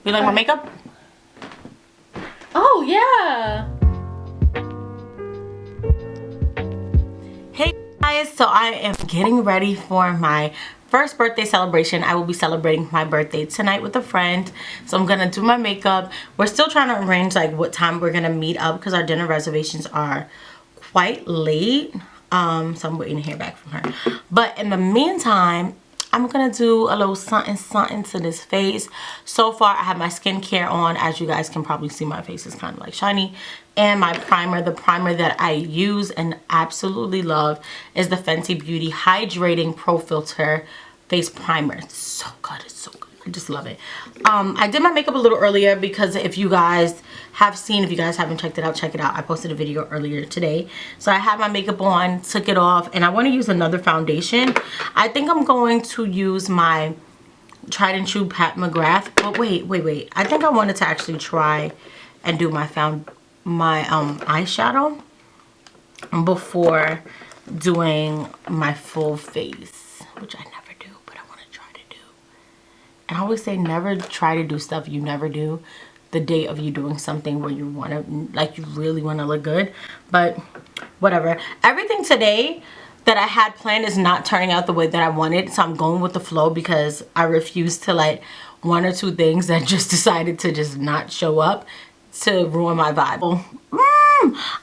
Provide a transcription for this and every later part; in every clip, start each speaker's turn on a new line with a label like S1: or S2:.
S1: You like my makeup?
S2: Oh, yeah.
S1: Hey guys, so I am getting ready for my first birthday celebration. I will be celebrating my birthday tonight with a friend. So I'm gonna do my makeup. We're still trying to arrange like what time we're gonna meet up because our dinner reservations are quite late. So I'm waiting to hear back from her. But in the meantime, I'm gonna do a little something to this face. So far I have my skincare on. As you guys can probably see, my face is kind of like shiny. And my primer, the primer that I use and absolutely love is the Fenty Beauty Hydrating Pro Filter Face Primer. It's so good, it's so good. I just love it. I did my makeup a little earlier because if you guys have seen, if you guys haven't checked it out, check it out. I posted a video earlier today. So I had my makeup on, took it off, and I want to use another foundation. I think I'm going to use my tried and true Pat McGrath. But wait. I think I wanted to actually try and do my eyeshadow before doing my full face, which I never do, but I want to try to do. And I always say never try to do stuff you never do the day of you doing something where you want to, like, you really want to look good. But whatever. Everything today that I had planned is not turning out the way that I wanted, so I'm going with the flow because I refuse to let one or two things that just decided to just not show up to ruin my vibe.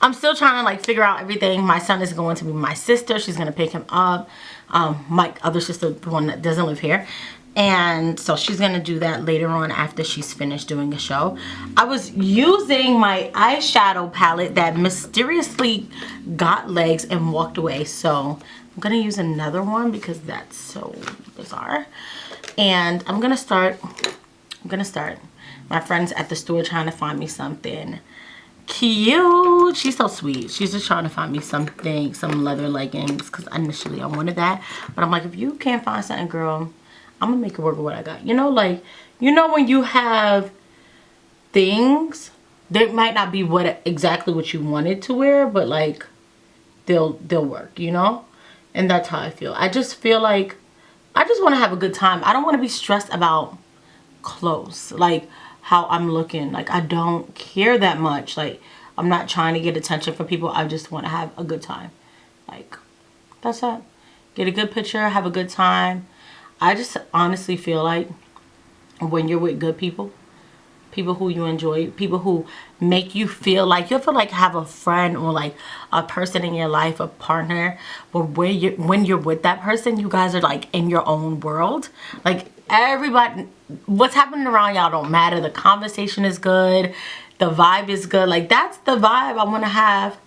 S1: I'm still trying to like figure out everything. My son is going to be my sister. She's going to pick him up. My other sister, the one that doesn't live here. And so she's going to do that later on after she's finished doing a show. I was using my eyeshadow palette that mysteriously got legs and walked away. So I'm going to use another one because that's so bizarre. And I'm going to start. My friend's at the store trying to find me something cute. She's so sweet. She's just trying to find me something, some leather leggings, because initially I wanted that. But I'm like, if you can't find something, girl, I'm gonna make it work with what I got. You know, like, you know when you have things that might not be exactly what you wanted to wear, but like they'll work, you know? And that's how I feel. I just feel like I just want to have a good time. I don't want to be stressed about clothes, like how I'm looking. Like, I don't care that much. Like, I'm not trying to get attention from people. I just want to have a good time. Like, that's it. Get a good picture, have a good time. I just honestly feel like when you're with good people, people who you enjoy, people who make you feel like have a friend or like a person in your life, a partner, but when you're with that person, you guys are like in your own world. Like, everybody, what's happening around y'all don't matter. The conversation is good, the vibe is good. Like, that's the vibe I want to have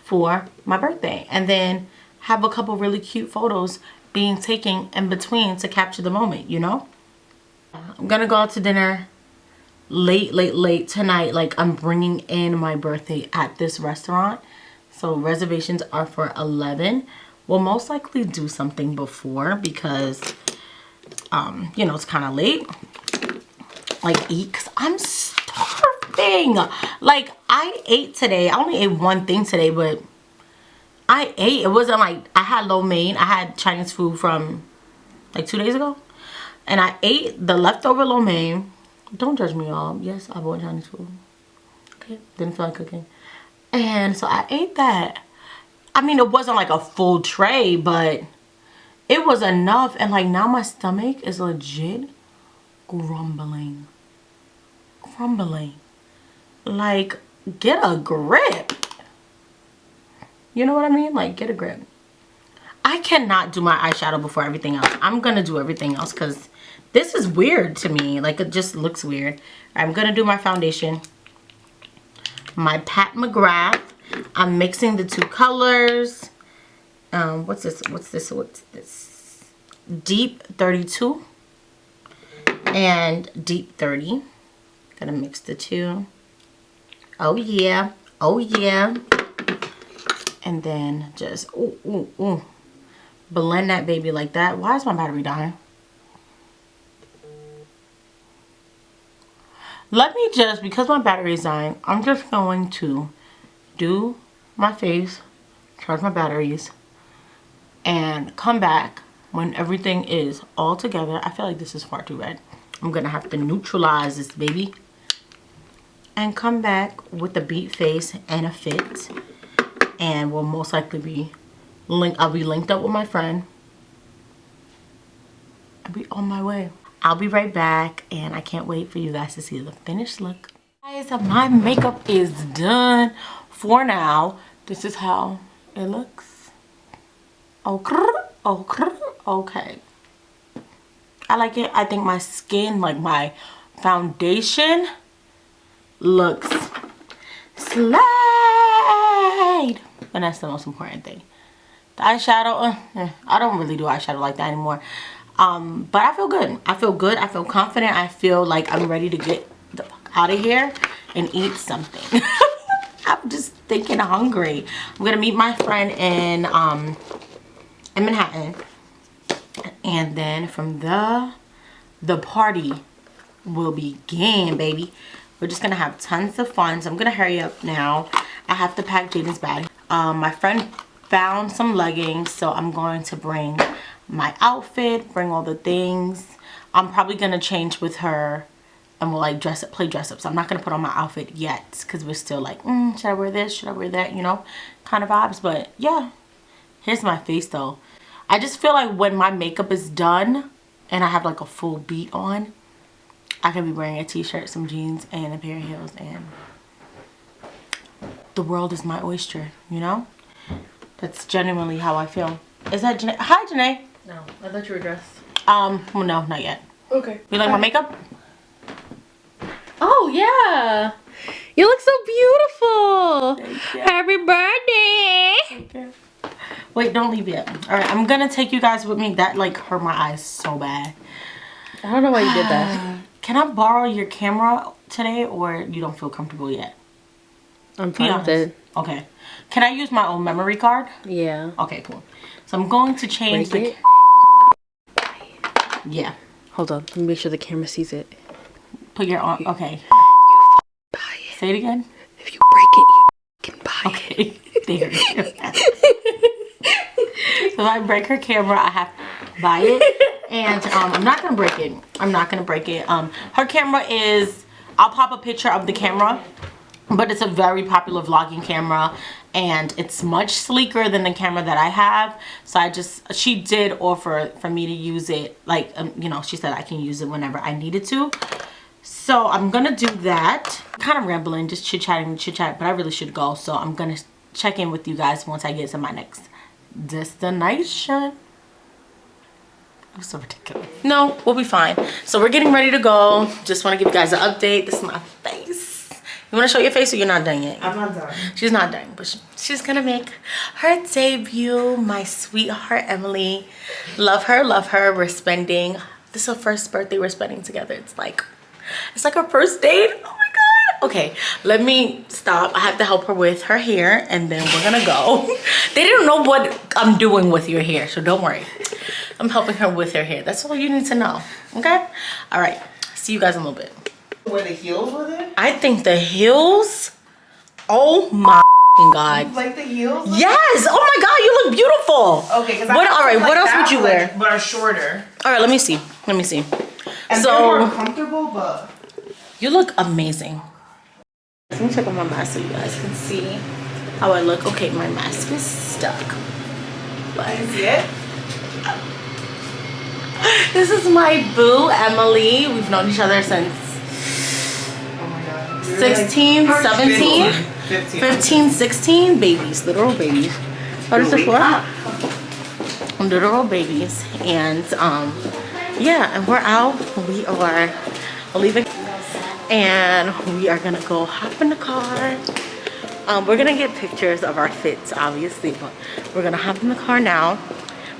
S1: for my birthday. And then have a couple really cute photos being taken in between to capture the moment, you know? I'm gonna go out to dinner late tonight. Like, I'm bringing in my birthday at this restaurant, so reservations are for 11. We'll most likely do something before because you know, it's kind of late. Like, eat, because I'm starving. Like, I ate today. I only ate one thing today, but I ate. It wasn't like I had lo mein. I had Chinese food from like 2 days ago, and I ate the leftover lo mein. Don't judge me, y'all. Yes, I bought Chinese food. Okay, didn't feel like cooking, and so I ate that. I mean, it wasn't like a full tray, but it was enough. And like, now my stomach is legit grumbling. Like, get a grip. You know what I mean? Like, get a grip. I cannot do my eyeshadow before everything else. I'm gonna do everything else because this is weird to me. Like, it just looks weird. I'm gonna do my foundation. My Pat McGrath. I'm mixing the two colors. What's this? Deep 32 and Deep 30. Gonna mix the two. Oh yeah. And then just blend that baby like that. Why is my battery dying? Let me just, because my battery is dying, I'm just going to do my face, charge my batteries, and come back when everything is all together. I feel like this is far too red. I'm gonna have to neutralize this baby and come back with a beat face and a fit, and will most likely be I'll be linked up with my friend. I'll be on my way. I'll be right back, and I can't wait for you guys to see the finished look. Guys, my makeup is done for now. This is how it looks. Okay. I like it. I think my skin, like my foundation, looks slayed. And that's the most important thing. The eyeshadow, I don't really do eyeshadow like that anymore. But I feel good. I feel good. I feel confident. I feel like I'm ready to get the fuck out of here and eat something. I'm just thinking hungry. I'm gonna meet my friend in Manhattan, and then from the party will begin, baby. We're just gonna have tons of fun. So I'm gonna hurry up now. I have to pack Jaden's bag. My friend found some leggings, so I'm going to bring my outfit, bring all the things. I'm probably gonna change with her, and we'll like play dress up. So I'm not gonna put on my outfit yet because we're still like, should I wear this? Should I wear that? You know, kind of vibes. But yeah, here's my face though. I just feel like when my makeup is done and I have like a full beat on, I can be wearing a t-shirt, some jeans, and a pair of heels, and the world is my oyster, you know? That's genuinely how I feel. Is that Janae? Hi, Janae.
S2: No, I thought you were dressed.
S1: Well, no, not yet.
S2: Okay.
S1: You like my makeup?
S2: Oh, yeah. You look so beautiful.
S1: Thank you.
S2: Happy birthday.
S1: Thank you. Wait, don't leave yet. All right, I'm gonna take you guys with me. That like hurt my eyes so bad.
S2: I don't know why you did that.
S1: Can I borrow your camera today, or you don't feel comfortable yet?
S2: I'm fine with it.
S1: Okay. Can I use my own memory card?
S2: Yeah.
S1: Okay, cool. So I'm going to change
S2: Break
S1: the...
S2: it?
S1: Yeah.
S2: Hold on. Let me make sure the camera sees it.
S1: Put your arm... Okay.
S2: You buy it.
S1: Say it again.
S2: If you break it, you can buy
S1: it. There. So if I break her camera, I have to buy it. And I'm not going to break it. I'm not going to break it. Her camera is... I'll pop a picture of the camera. But it's a very popular vlogging camera, and it's much sleeker than the camera that I have. So she did offer for me to use it, like, you know, she said I can use it whenever I needed to. So I'm gonna do that. Kind of rambling, just chit-chatting, but I really should go. So I'm gonna check in with you guys once I get to my next destination. I'm so ridiculous. No, we'll be fine. So we're getting ready to go. Just want to give you guys an update. This is my face. You want to show your face, or you're not done yet?
S3: I'm not done.
S1: She's not done, but she's gonna make her debut. My sweetheart Emily. Love her, love her. We're spending, this is her first birthday we're spending together. It's like our first date. Oh my god. Okay, let me stop. I have to help her with her hair, and then we're gonna go. They didn't know what I'm doing with your hair, so don't worry. I'm helping her with her hair. That's all you need to know. Okay? All right. See you guys in a little bit.
S3: Wear the heels with it?
S1: I think the heels, oh my god.
S3: You like the heels?
S1: Yes. Oh my god, you look beautiful.
S3: Okay, because
S1: all right, what else would you wear?
S3: But are shorter.
S1: All right, let me see. Let me see.
S3: And they're more comfortable, but
S1: you look amazing. Let me check on my mask so you guys can see how I look. Okay, my mask is stuck. But
S3: can you see it?
S1: This is my boo, Emily. We've known each other since 16,
S3: like
S1: 17, 15, 16 babies, literal babies. What is this for? Literal babies. And yeah, and we're out. We're leaving, and we are gonna go hop in the car. We're gonna get pictures of our fits, obviously, but we're gonna hop in the car now.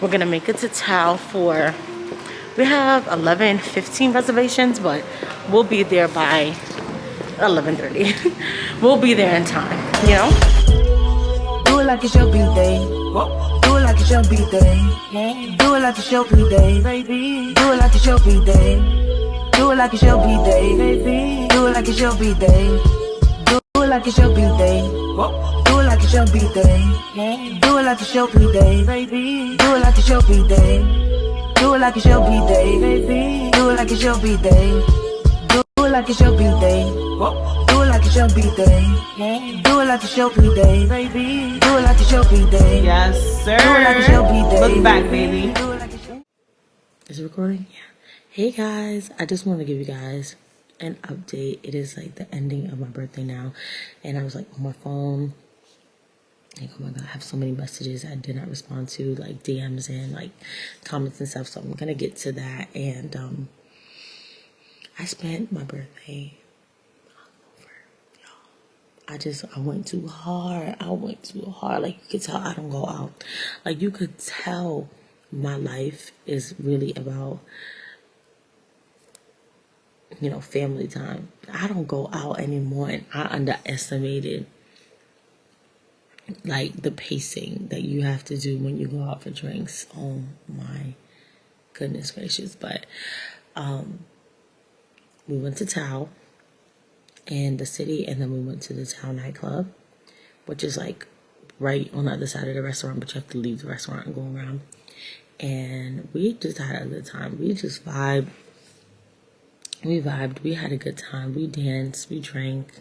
S1: We're gonna make it to Tao for, we have 11:15 reservations, but we'll be there by 11:30. We'll be there in time, you know?
S4: Do it like it's your birthday. Do it like it's your birthday. Do it like it's your birthday, baby. Do it like it's your birthday. Do it like it's your birthday, baby. Do it like it's your birthday. Do it like it's your birthday. Do it like it's your birthday. Do it like it's your birthday, baby. Do it like it's your birthday. Do it like it's your B-day, baby. Do it like it's your B-day. Do it like it's your B-day. Do it like it's your B-day. Do it like it's your B-day, baby. Do it like it's your B-day.
S3: Yes, sir.
S4: Do it like it's your B-day.
S3: Look back, baby.
S4: Do it like it's your.
S1: Is it recording? Yeah. Hey guys, I just want to give you guys an update. It is like the ending of my birthday now, and I was like on my phone. Like, oh my god, I have so many messages I did not respond to, like DMs and like comments and stuff. So I'm gonna get to that. And I spent my birthday I went too hard. Like, you could tell I don't go out. Like, you could tell my life is really about, you know, family time. I don't go out anymore, and I underestimated, like, the pacing that you have to do when you go out for drinks. Oh my goodness gracious. But we went to Tao in the city, and then we went to the Tao nightclub, which is like right on the other side of the restaurant, but you have to leave the restaurant and go around. And we just had a good time. We just vibed. We had a good time. We danced, we drank,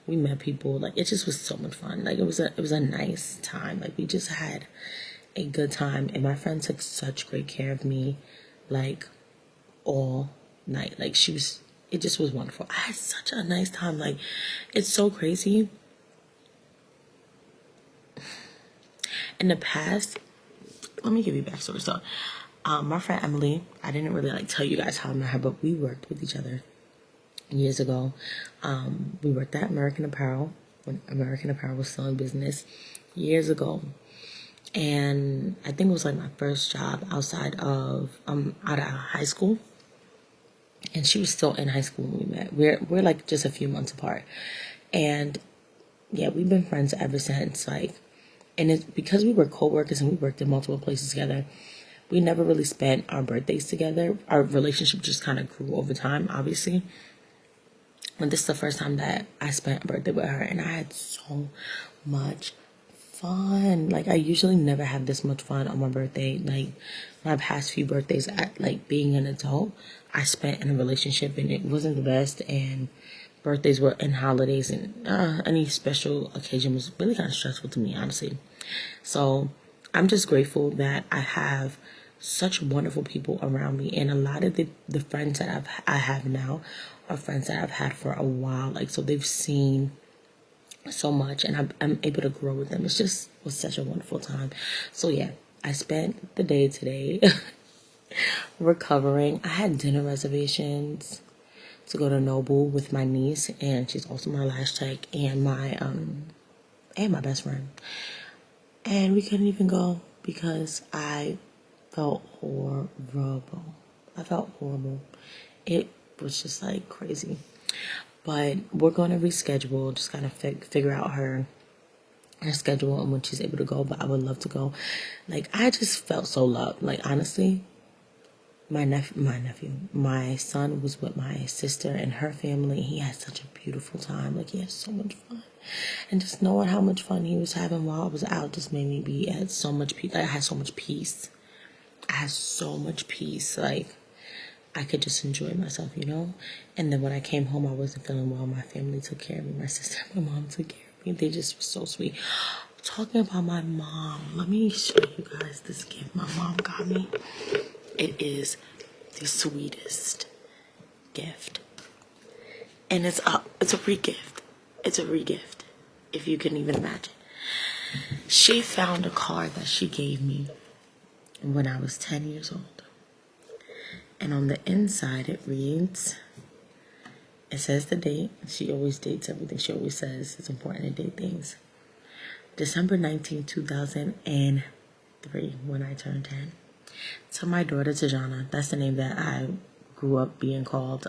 S1: we met people. Like, it just was so much fun. Like, it was a nice time. Like, we just had a good time, and my friend took such great care of me, like, all night. Like, it just was wonderful. I had such a nice time. Like, it's so crazy. In the past, let me give you a backstory. So, my friend Emily, I didn't really like tell you guys how I met her, but we worked with each other years ago. We worked at American Apparel when American Apparel was still in business years ago. And I think it was like my first job out of high school. And she was still in high school when we met. We're like just a few months apart. And yeah, we've been friends ever since. Like, and it's because we were co-workers and we worked in multiple places together. We never really spent our birthdays together. Our relationship just kind of grew over time, obviously. And this is the first time that I spent a birthday with her, and I had so much fun. Like, I usually never have this much fun on my birthday. Like, my past few birthdays, like being an adult, I spent in a relationship, and it wasn't the best. And birthdays were and holidays and any special occasion was really kind of stressful to me, honestly. So I'm just grateful that I have such wonderful people around me, and a lot of the friends that I have now are friends that I've had for a while. Like, so they've seen so much, and I'm able to grow with them. It just was such a wonderful time. So yeah, I spent the day today recovering. I had dinner reservations to go to Noble with my niece, and she's also my last check, and my best friend. And we couldn't even go because I felt horrible. It was just like crazy. But we're going to reschedule, just kind of figure out her schedule and when she's able to go. But I would love to go. Like, I just felt so loved. Like, honestly, my son was with my sister and her family. He had such a beautiful time. Like, he had so much fun. And just knowing how much fun he was having while I was out just made me be at so much peace. I had so much peace. Like, I could just enjoy myself, you know? And then when I came home, I wasn't feeling well. My family took care of me. My sister and my mom took care of me. They just were so sweet. Talking about my mom, let me show you guys this gift my mom got me. It is the sweetest gift. And it's a re-gift. It's a re-gift, if you can even imagine. She found a card that she gave me when I was 10 years old. And on the inside it reads, it says the date. She always dates everything. She always says it's important to date things. December 19, 2003, when I turned 10. To my daughter, Tajana. That's the name that I grew up being called.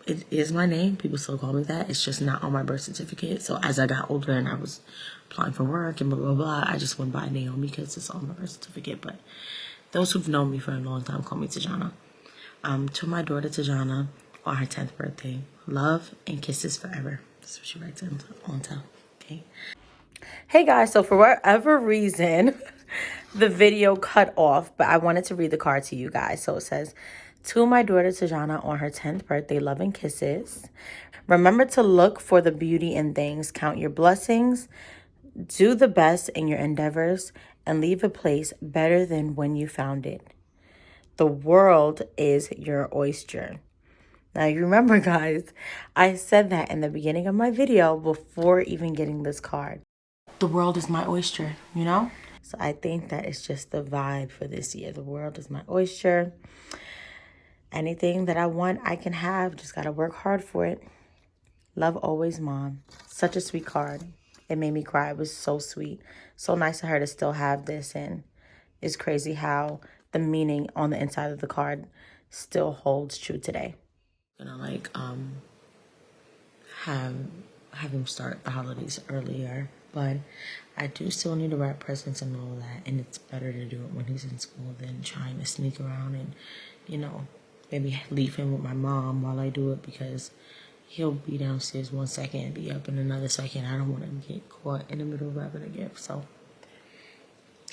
S1: It is my name. People still call me that. It's just not on my birth certificate. So as I got older and I was applying for work and blah, blah, blah, I just went by Naomi because it's on my birth certificate. But those who've known me for a long time call me Tajana. To my daughter, Tajana, on her 10th birthday, love and kisses forever. That's what she writes on top. Okay. Hey guys, so for whatever reason, the video cut off, but I wanted to read the card to you guys. So it says, to my daughter Tajana on her 10th birthday, love and kisses. Remember to look for the beauty in things, count your blessings, do the best in your endeavors, and leave a place better than when you found it. The world is your oyster. Now, you remember, guys, I said that in the beginning of my video before even getting this card. The world is my oyster, you know? So I think that is just the vibe for this year. The world is my oyster. Anything that I want, I can have. Just got to work hard for it. Love always, Mom. Such a sweet card. It made me cry. It was so sweet. So nice of her to still have this. And it's crazy how the meaning on the inside of the card still holds true today. Gonna like have him start the holidays earlier, but I do still need to wrap presents and all that, and it's better to do it when he's in school than trying to sneak around and, you know, maybe leave him with my mom while I do it, because he'll be downstairs 1 second and be up in another second. I don't want him to get caught in the middle of wrapping a gift. So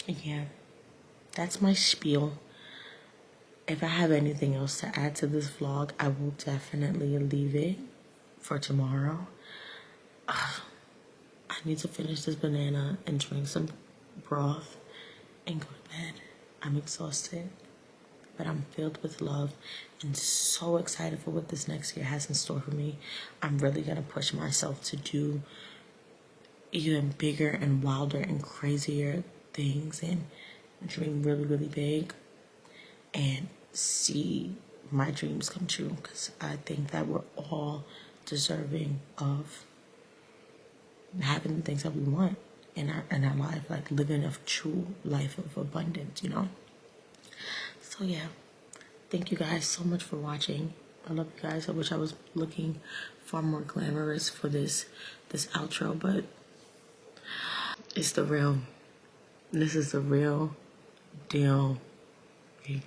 S1: yeah, that's my spiel. If I have anything else to add to this vlog, I will definitely leave it for tomorrow. I need to finish this banana and drink some broth and go to bed. I'm exhausted, but I'm filled with love and so excited for what this next year has in store for me. I'm really gonna push myself to do even bigger and wilder and crazier things and dream really, really big and see my dreams come true, because I think that we're all deserving of having the things that we want in our life, like living a true life of abundance, you know? So yeah, thank you guys so much for watching. I love you guys. I wish I was looking far more glamorous for this outro, but it's the real. This is the real deal. Your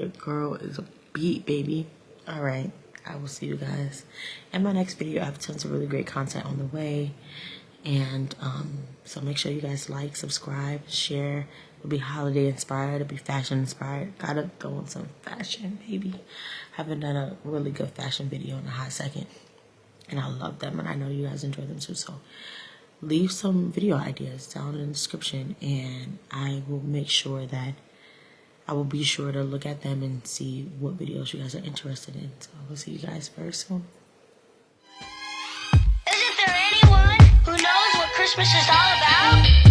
S1: girl is a beat, baby. All right, I will see you guys in my next video. I have tons of really great content on the way, and so make sure you guys like, subscribe, share. It'll be holiday inspired, it'll be fashion inspired. Gotta go on some fashion, baby. Haven't done a really good fashion video in a hot second, and I love them, and I know you guys enjoy them too. So leave some video ideas down in the description, and I will make sure that I will be sure to look at them and see what videos you guys are interested in. So I will see you guys very soon.
S5: Isn't there anyone who knows what Christmas is all about?